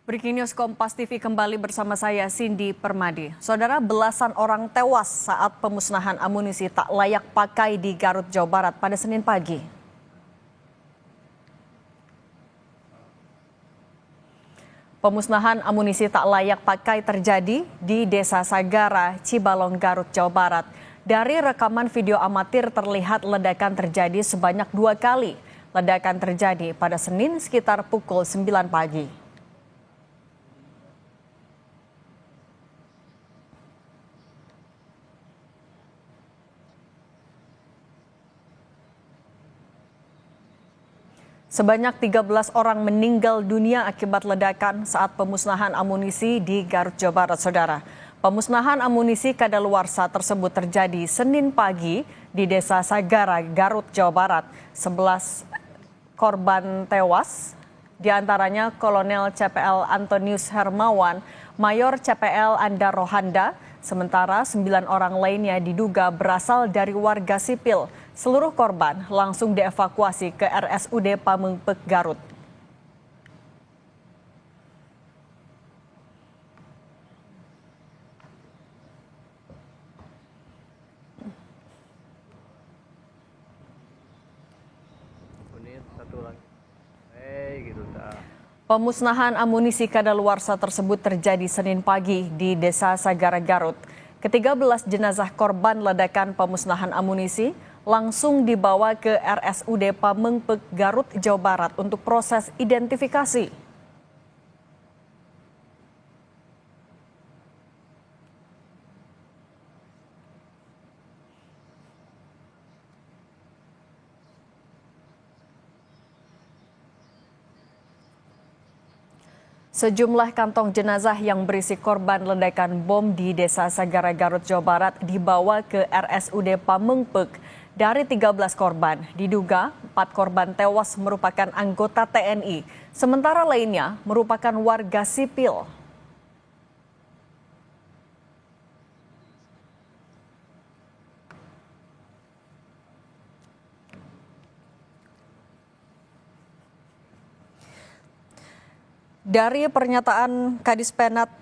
Breaking News Kompas TV kembali bersama saya Cindy Permadi. Saudara, belasan orang tewas saat pemusnahan amunisi tak layak pakai di Garut, Jawa Barat pada Senin pagi. Pemusnahan amunisi tak layak pakai terjadi di Desa Sagara, Cibalong, Garut, Jawa Barat. Dari rekaman video amatir terlihat ledakan terjadi sebanyak 2 kali. Ledakan terjadi pada Senin sekitar pukul 9 pagi. Sebanyak 13 orang meninggal dunia akibat ledakan saat pemusnahan amunisi di Garut, Jawa Barat, Saudara. Pemusnahan amunisi kadaluarsa tersebut terjadi Senin pagi di Desa Sagara, Garut, Jawa Barat. 11 korban tewas, diantaranya Kolonel CPL Antonius Hermawan, Mayor CPL Anda Rohanda, sementara 9 orang lainnya diduga berasal dari warga sipil. Seluruh korban langsung dievakuasi ke RSUD Pamengpeuk, Garut. Pemusnahan amunisi kadaluarsa tersebut terjadi Senin pagi di Desa Sagara, Garut. Ke-13 jenazah korban ledakan pemusnahan amunisi langsung dibawa ke RSUD Pamengpeuk, Garut, Jawa Barat untuk proses identifikasi. Sejumlah kantong jenazah yang berisi korban ledakan bom di Desa Sagara, Garut, Jawa Barat dibawa ke RSUD Pamengpeuk. Dari 13 korban, diduga 4 korban tewas merupakan anggota TNI, sementara lainnya merupakan warga sipil. Dari pernyataan Kadis Penat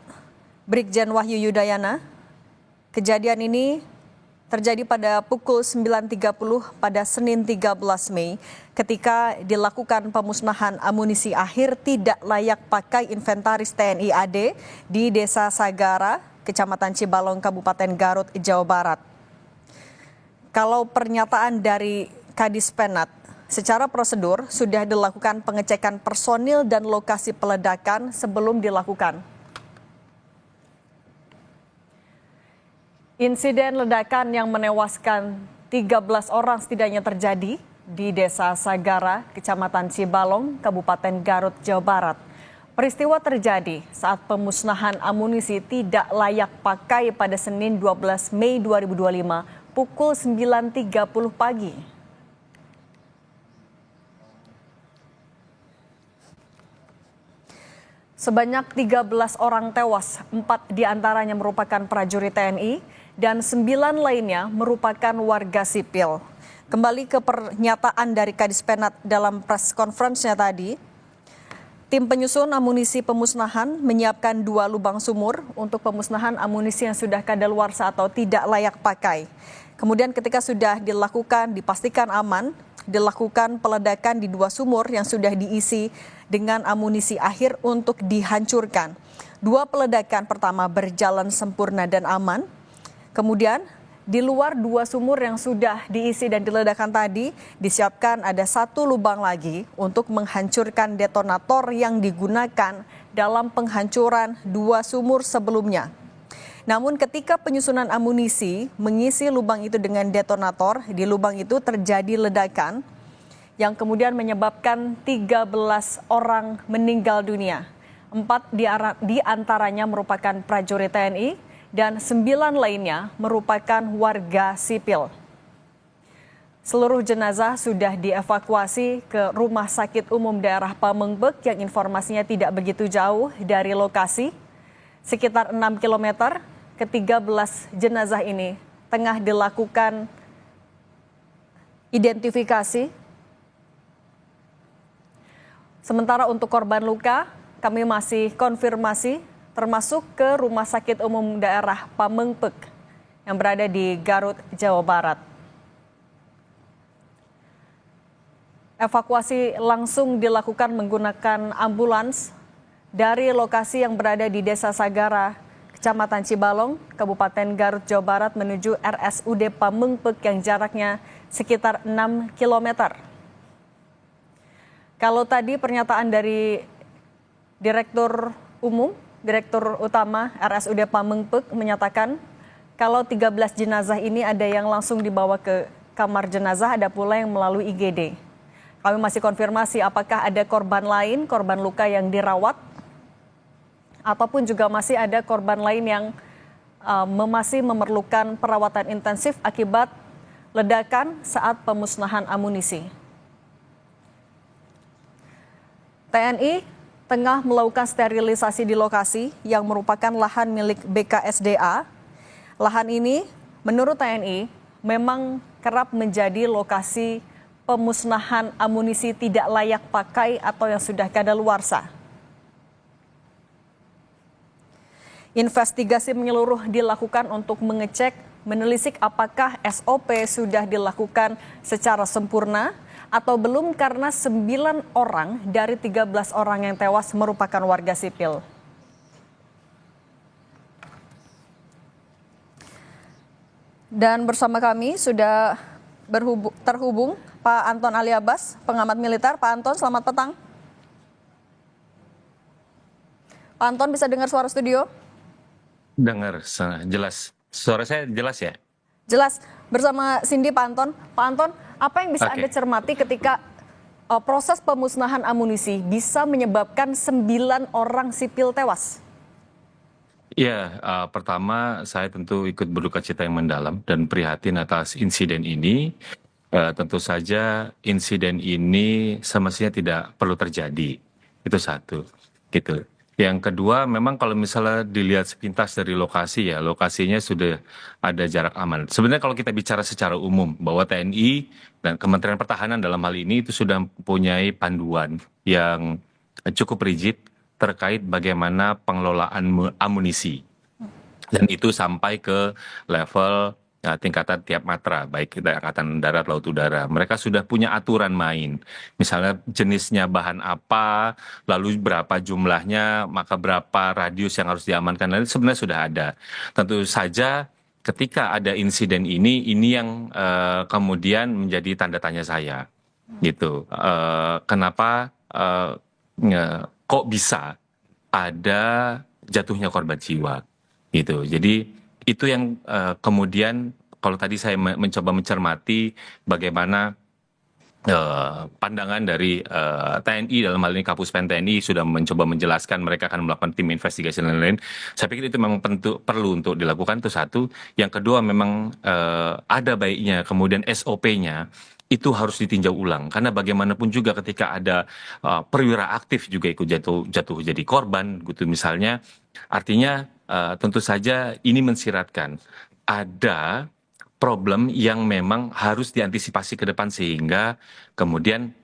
Brigjen Wahyu Yudayana, kejadian ini terjadi pada pukul 9.30 pada Senin 13 Mei ketika dilakukan pemusnahan amunisi akhir tidak layak pakai inventaris TNI AD di Desa Sagara, Kecamatan Cibalong, Kabupaten Garut, Jawa Barat. Kalau pernyataan dari Kadis Penat, secara prosedur sudah dilakukan pengecekan personil dan lokasi peledakan sebelum dilakukan. Insiden ledakan yang menewaskan 13 orang setidaknya terjadi di Desa Sagara, Kecamatan Cibalong, Kabupaten Garut, Jawa Barat. Peristiwa terjadi saat pemusnahan amunisi tidak layak pakai pada Senin 12 Mei 2025 pukul 9.30 pagi. Sebanyak 13 orang tewas, 4 diantaranya merupakan prajurit TNI, dan 9 lainnya merupakan warga sipil. Kembali ke pernyataan dari Kadis Penat dalam press conference-nya tadi, tim penyusun amunisi pemusnahan menyiapkan 2 lubang sumur untuk pemusnahan amunisi yang sudah kadaluarsa atau tidak layak pakai. Kemudian ketika sudah dilakukan, dipastikan aman, dilakukan peledakan di 2 sumur yang sudah diisi dengan amunisi akhir untuk dihancurkan. 2 peledakan pertama berjalan sempurna dan aman. Kemudian di luar 2 sumur yang sudah diisi dan diledakkan tadi, disiapkan ada 1 lubang lagi untuk menghancurkan detonator yang digunakan dalam penghancuran 2 sumur sebelumnya. Namun ketika penyusunan amunisi mengisi lubang itu dengan detonator, di lubang itu terjadi ledakan yang kemudian menyebabkan 13 orang meninggal dunia. 4 di antaranya merupakan prajurit TNI dan 9 lainnya merupakan warga sipil. Seluruh jenazah sudah dievakuasi ke Rumah Sakit Umum Daerah Pamengpeuk yang informasinya tidak begitu jauh dari lokasi. Sekitar 6 km, ke-13 jenazah ini tengah dilakukan identifikasi. Sementara untuk korban luka, kami masih konfirmasi termasuk ke Rumah Sakit Umum Daerah Pamengpeuk yang berada di Garut, Jawa Barat. Evakuasi langsung dilakukan menggunakan ambulans dari lokasi yang berada di Desa Sagara, Kecamatan Cibalong, Kabupaten Garut, Jawa Barat menuju RSUD Pamengpeuk yang jaraknya sekitar 6 km. Kalau tadi pernyataan dari Direktur Utama RSUD Pamengpeuk menyatakan kalau 13 jenazah ini ada yang langsung dibawa ke kamar jenazah, ada pula yang melalui IGD. Kami masih konfirmasi apakah ada korban lain, korban luka yang dirawat, ataupun juga masih ada korban lain yang masih memerlukan perawatan intensif akibat ledakan saat pemusnahan amunisi. TNI tengah melakukan sterilisasi di lokasi yang merupakan lahan milik BKSDA. Lahan ini menurut TNI memang kerap menjadi lokasi pemusnahan amunisi tidak layak pakai atau yang sudah kadaluarsa. Investigasi menyeluruh dilakukan untuk mengecek, menelisik apakah SOP sudah dilakukan secara sempurna atau belum karena 9 orang dari 13 orang yang tewas merupakan warga sipil. Dan bersama kami sudah terhubung Pak Anton Ali Abbas, pengamat militer. Pak Anton, selamat petang. Pak Anton, bisa dengar suara studio? Dengar, jelas. Suara saya jelas ya? Jelas. Bersama Cindy, Pak Anton. Pak Anton, apa yang bisa Anda cermati ketika proses pemusnahan amunisi bisa menyebabkan 9 orang sipil tewas? Ya, pertama saya tentu ikut berduka cita yang mendalam dan prihatin atas insiden ini. Tentu saja insiden ini semestinya tidak perlu terjadi. Itu satu, gitu. Yang kedua, memang kalau misalnya dilihat sepintas dari lokasi ya, lokasinya sudah ada jarak aman. Sebenarnya kalau kita bicara secara umum bahwa TNI dan Kementerian Pertahanan dalam hal ini itu sudah mempunyai panduan yang cukup rigid terkait bagaimana pengelolaan amunisi. Dan itu sampai ke level tingkatan tiap matra, baik dari Angkatan Darat, Laut, Udara. Mereka sudah punya aturan main. Misalnya jenisnya bahan apa, lalu berapa jumlahnya, maka berapa radius yang harus diamankan. Dan sebenarnya sudah ada. Tentu saja ketika ada insiden ini yang kemudian menjadi tanda tanya saya. Gitu. Kenapa kok bisa ada jatuhnya korban jiwa? Gitu. Jadi itu yang kemudian kalau tadi saya mencoba mencermati bagaimana pandangan dari TNI dalam hal ini Kapuspen TNI sudah mencoba menjelaskan mereka akan melakukan tim investigasi dan lain-lain. Saya pikir itu memang perlu untuk dilakukan, itu satu. Yang kedua memang ada baiknya kemudian SOP-nya itu harus ditinjau ulang karena bagaimanapun juga ketika ada perwira aktif juga ikut jatuh jadi korban gitu misalnya, artinya tentu saja ini mensiratkan ada problem yang memang harus diantisipasi ke depan sehingga kemudian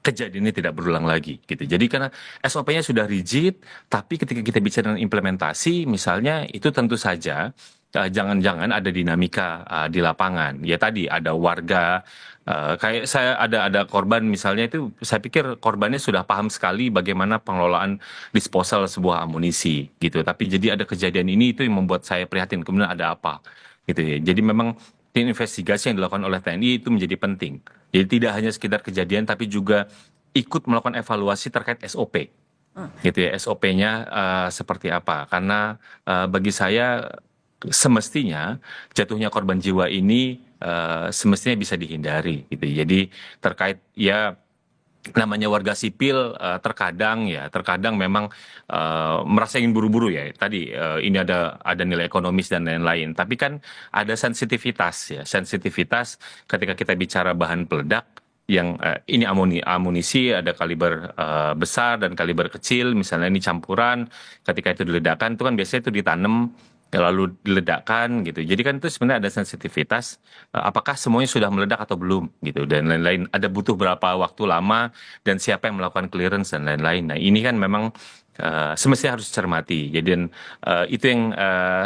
kejadian ini tidak berulang lagi gitu. Jadi karena SOP-nya sudah rigid, tapi ketika kita bicara tentang implementasi misalnya itu tentu saja jangan-jangan ada dinamika di lapangan. Ya tadi ada warga kayak saya ada korban misalnya itu saya pikir korbannya sudah paham sekali bagaimana pengelolaan disposal sebuah amunisi gitu. Tapi jadi ada kejadian ini itu yang membuat saya prihatin kemudian ada apa gitu ya. Jadi memang tim investigasi yang dilakukan oleh TNI itu menjadi penting. Jadi tidak hanya sekedar kejadian tapi juga ikut melakukan evaluasi terkait SOP. Gitu ya, SOP-nya seperti apa. Karena bagi saya semestinya jatuhnya korban jiwa ini semestinya bisa dihindari gitu. Jadi terkait ya namanya warga sipil terkadang memang merasa ingin buru-buru ya. Tadi ini ada nilai ekonomis dan lain-lain. Tapi kan ada sensitivitas ketika kita bicara bahan peledak yang ini amunisi ada kaliber besar dan kaliber kecil. Misalnya ini campuran, ketika itu diledakkan itu kan biasanya itu ditanam lalu diledakkan gitu. Jadi kan itu sebenarnya ada sensitivitas, apakah semuanya sudah meledak atau belum gitu, dan lain-lain. Ada butuh berapa waktu lama dan siapa yang melakukan clearance dan lain-lain. Nah ini kan memang semestinya harus dicermati. Jadi itu yang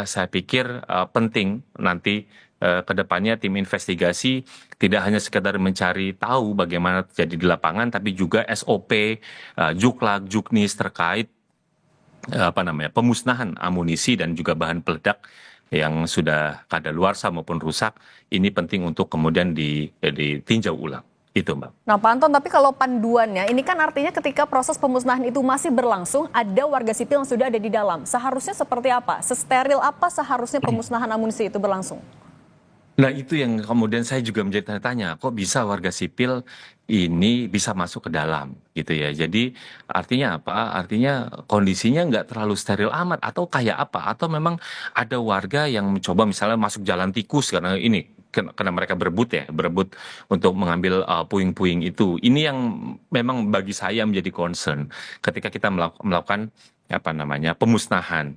saya pikir penting nanti ke depannya tim investigasi tidak hanya sekedar mencari tahu bagaimana terjadi di lapangan, tapi juga SOP, Juklak, Juknis terkait pemusnahan amunisi dan juga bahan peledak yang sudah kadaluarsa maupun rusak. Ini penting untuk kemudian ditinjau ulang. Itu, Mbak. Nah, Pak Anton, tapi kalau panduannya, ini kan artinya ketika proses pemusnahan itu masih berlangsung, ada warga sipil yang sudah ada di dalam. Seharusnya seperti apa? Sesteril apa seharusnya pemusnahan amunisi itu berlangsung? Nah, itu yang kemudian saya juga menjadi tanya-tanya, kok bisa warga sipil ini bisa masuk ke dalam gitu ya. Jadi artinya apa? Artinya kondisinya nggak terlalu steril amat atau kayak apa? Atau memang ada warga yang mencoba misalnya masuk jalan tikus karena ini karena mereka berebut untuk mengambil puing-puing itu. Ini yang memang bagi saya menjadi concern ketika kita melakukan pemusnahan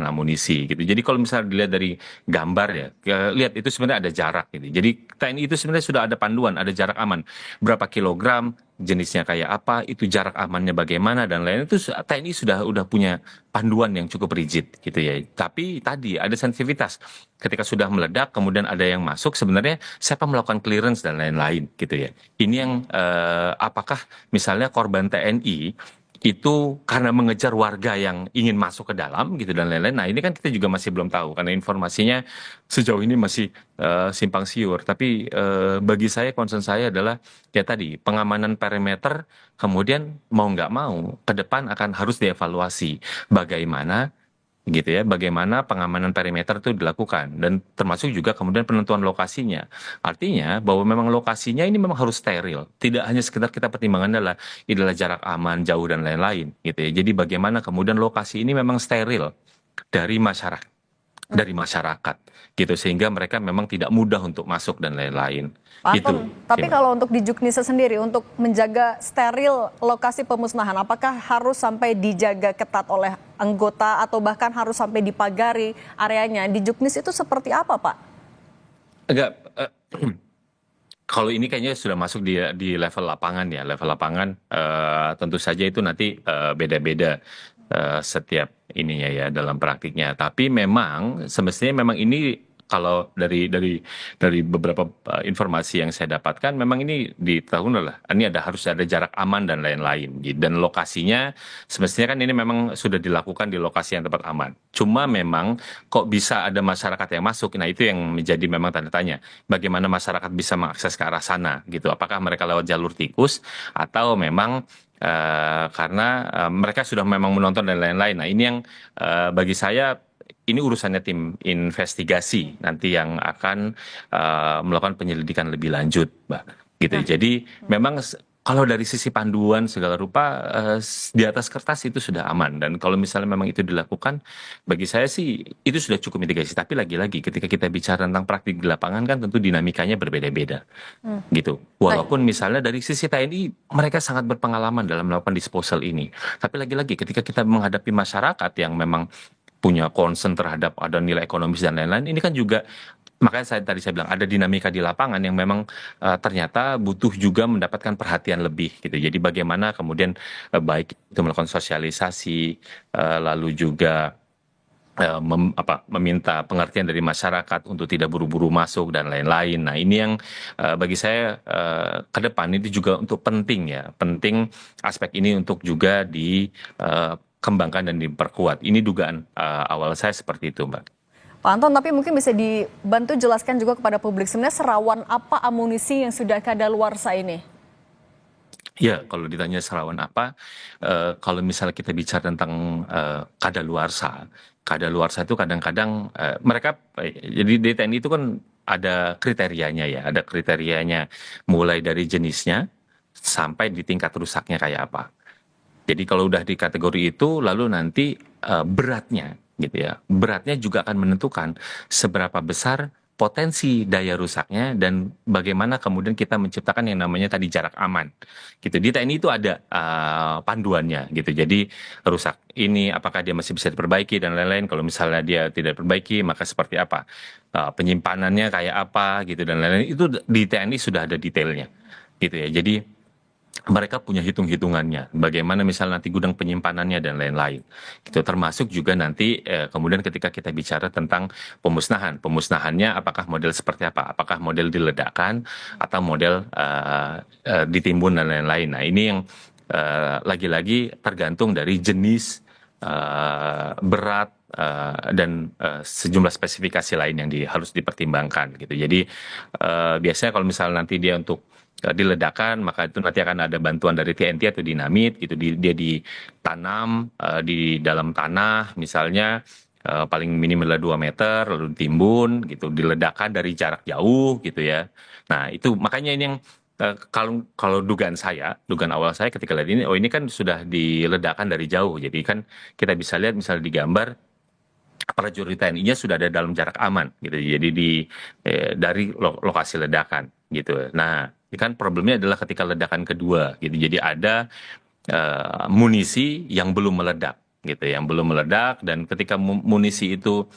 amunisi gitu. Jadi kalau misalnya dilihat dari gambar ya, lihat itu sebenarnya ada jarak gitu. Jadi TNI itu sebenarnya sudah ada panduan, ada jarak aman, berapa kilogram, jenisnya kayak apa, itu jarak amannya bagaimana dan lain-lain. Itu TNI sudah punya panduan yang cukup rigid gitu ya. Tapi tadi ada sensitivitas. Ketika sudah meledak kemudian ada yang masuk, sebenarnya siapa melakukan clearance dan lain-lain gitu ya. Ini yang apakah misalnya korban TNI itu karena mengejar warga yang ingin masuk ke dalam gitu dan lain-lain. Nah ini kan kita juga masih belum tahu karena informasinya sejauh ini masih simpang siur. Tapi bagi saya concern saya adalah ya tadi pengamanan perimeter, kemudian mau nggak mau ke depan akan harus dievaluasi bagaimana gitu ya, bagaimana pengamanan perimeter itu dilakukan dan termasuk juga kemudian penentuan lokasinya. Artinya bahwa memang lokasinya ini memang harus steril, tidak hanya sekedar kita pertimbangan adalah jarak aman, jauh dan lain-lain gitu ya. Jadi bagaimana kemudian lokasi ini memang steril dari masyarakat gitu sehingga mereka memang tidak mudah untuk masuk dan lain-lain. Pak Itu. Anton, tapi kalau untuk di Juknisa sendiri, untuk menjaga steril lokasi pemusnahan, apakah harus sampai dijaga ketat oleh anggota atau bahkan harus sampai dipagari areanya? Di Juknis itu seperti apa, Pak? Enggak, kalau ini kayaknya sudah masuk di level lapangan ya, level lapangan tentu saja itu nanti beda-beda setiap ininya ya dalam praktiknya. Tapi memang semestinya memang ini kalau dari beberapa informasi yang saya dapatkan memang ini di tahun lah ini harus ada jarak aman dan lain-lain gitu. Dan lokasinya semestinya kan ini memang sudah dilakukan di lokasi yang tempat aman. Cuma memang kok bisa ada masyarakat yang masuk, nah itu yang menjadi memang tanda tanya. Bagaimana masyarakat bisa mengakses ke arah sana gitu? Apakah mereka lewat jalur tikus atau memang karena mereka sudah memang menonton dan lain-lain. Nah ini yang bagi saya ini urusannya tim investigasi nanti yang akan melakukan penyelidikan lebih lanjut, Mbak. Gitu. Jadi memang kalau dari sisi panduan segala rupa di atas kertas itu sudah aman dan kalau misalnya memang itu dilakukan, bagi saya sih itu sudah cukup mitigasi. Tapi lagi-lagi ketika kita bicara tentang praktik di lapangan kan tentu dinamikanya berbeda-beda, gitu. Walaupun misalnya dari sisi TNI mereka sangat berpengalaman dalam melakukan disposal ini. Tapi lagi-lagi ketika kita menghadapi masyarakat yang memang punya concern terhadap ada nilai ekonomis dan lain-lain, ini kan juga makanya tadi saya bilang ada dinamika di lapangan yang memang ternyata butuh juga mendapatkan perhatian lebih gitu. Jadi bagaimana kemudian baik itu melakukan sosialisasi, lalu juga meminta pengertian dari masyarakat untuk tidak buru-buru masuk dan lain-lain. Nah ini yang bagi saya ke depan itu juga untuk penting ya, penting aspek ini untuk juga dikembangkan dan diperkuat. Ini dugaan awal saya seperti itu, Mbak. Pak Anton, tapi mungkin bisa dibantu jelaskan juga kepada publik sebenarnya serawan apa amunisi yang sudah kadaluarsa ini? Ya, kalau ditanya serawan apa, kalau misalnya kita bicara tentang kadaluarsa itu kadang-kadang mereka, jadi di TNI itu kan ada kriterianya ya, ada kriterianya mulai dari jenisnya sampai di tingkat rusaknya kayak apa. Jadi kalau udah di kategori itu, lalu nanti beratnya gitu ya, beratnya juga akan menentukan seberapa besar potensi daya rusaknya dan bagaimana kemudian kita menciptakan yang namanya tadi jarak aman gitu. Di TNI itu ada panduannya gitu. Jadi rusak ini apakah dia masih bisa diperbaiki dan lain-lain. Kalau misalnya dia tidak diperbaiki maka seperti apa, penyimpanannya kayak apa gitu dan lain-lain, itu di TNI sudah ada detailnya gitu ya. Jadi mereka punya hitung-hitungannya, bagaimana misalnya nanti gudang penyimpanannya dan lain-lain. Gitu. Termasuk juga nanti kemudian ketika kita bicara tentang pemusnahannya apakah model seperti apa? Apakah model diledakkan atau model ditimbun dan lain-lain. Nah ini yang lagi-lagi tergantung dari jenis, berat, dan sejumlah spesifikasi lain yang harus dipertimbangkan gitu. Jadi biasanya kalau misalnya nanti dia untuk diledakkan, maka itu nanti akan ada bantuan dari TNT atau dinamit gitu. Dia ditanam di dalam tanah misalnya, paling minim adalah 2 meter, lalu ditimbun gitu, diledakkan dari jarak jauh gitu ya. Nah itu makanya ini yang kalau dugaan awal saya ketika lihat ini, oh ini kan sudah diledakkan dari jauh, jadi kan kita bisa lihat misalnya di gambar prajurit TNI-nya sudah ada dalam jarak aman gitu. Jadi dari lokasi ledakan gitu. Nah, ini kan problemnya adalah ketika ledakan kedua gitu. Jadi ada munisi yang belum meledak gitu, yang belum meledak, dan ketika munisi itu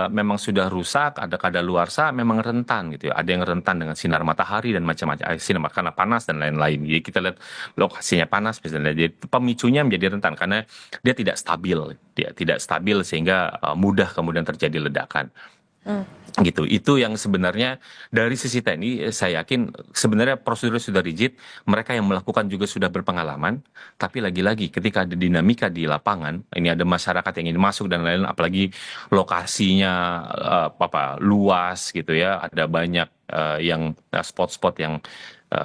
memang sudah rusak, ada kadaluarsa, memang rentan gitu ya. Ada yang rentan dengan sinar matahari dan macam-macam, sinar karena panas dan lain-lain. Jadi kita lihat lokasinya panas misalnya, jadi pemicunya menjadi rentan karena dia tidak stabil sehingga mudah kemudian terjadi ledakan. Gitu. Itu yang sebenarnya dari sisi TNI saya yakin sebenarnya prosedurnya sudah rigid, mereka yang melakukan juga sudah berpengalaman, tapi lagi-lagi ketika ada dinamika di lapangan, ini ada masyarakat yang ingin masuk dan lain-lain, apalagi lokasinya luas gitu ya, ada banyak yang spot-spot yang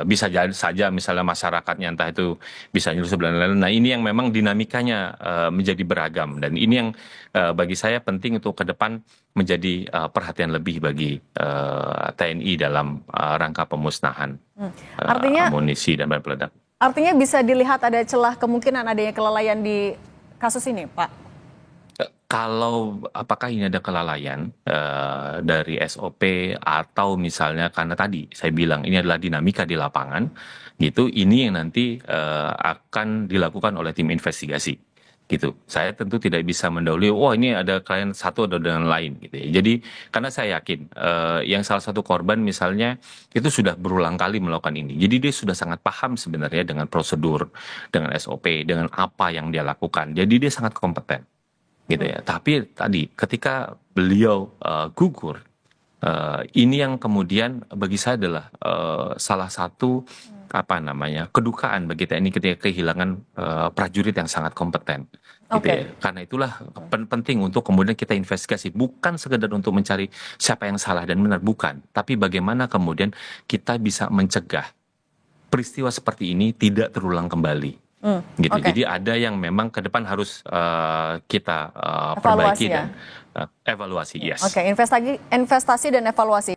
bisa jadi saja misalnya masyarakatnya entah itu bisa nyusup dan lain-lain. Nah ini yang memang dinamikanya menjadi beragam, dan ini yang bagi saya penting untuk ke depan menjadi perhatian lebih bagi TNI dalam rangka pemusnahan amunisi dan bahan peledak. Artinya bisa dilihat ada celah kemungkinan adanya kelalaian di kasus ini, Pak? Kalau apakah ini ada kelalaian dari SOP atau misalnya karena tadi saya bilang ini adalah dinamika di lapangan gitu, ini yang nanti akan dilakukan oleh tim investigasi gitu. Saya tentu tidak bisa mendahului, wah ini ada klien satu atau dengan lain gitu ya. Jadi karena saya yakin yang salah satu korban misalnya itu sudah berulang kali melakukan ini. Jadi dia sudah sangat paham sebenarnya dengan prosedur, dengan SOP, dengan apa yang dia lakukan. Jadi dia sangat kompeten gitu ya. Tapi tadi ketika beliau gugur, ini yang kemudian bagi saya adalah salah satu kedukaan bagi TNI ketika kehilangan prajurit yang sangat kompeten. Gitu ya. Karena itulah penting untuk kemudian kita investigasi, bukan sekedar untuk mencari siapa yang salah dan benar, bukan, tapi bagaimana kemudian kita bisa mencegah peristiwa seperti ini tidak terulang kembali. Gitu. Jadi ada yang memang ke depan harus kita perbaiki dan evaluasi. Yes. Investasi dan evaluasi.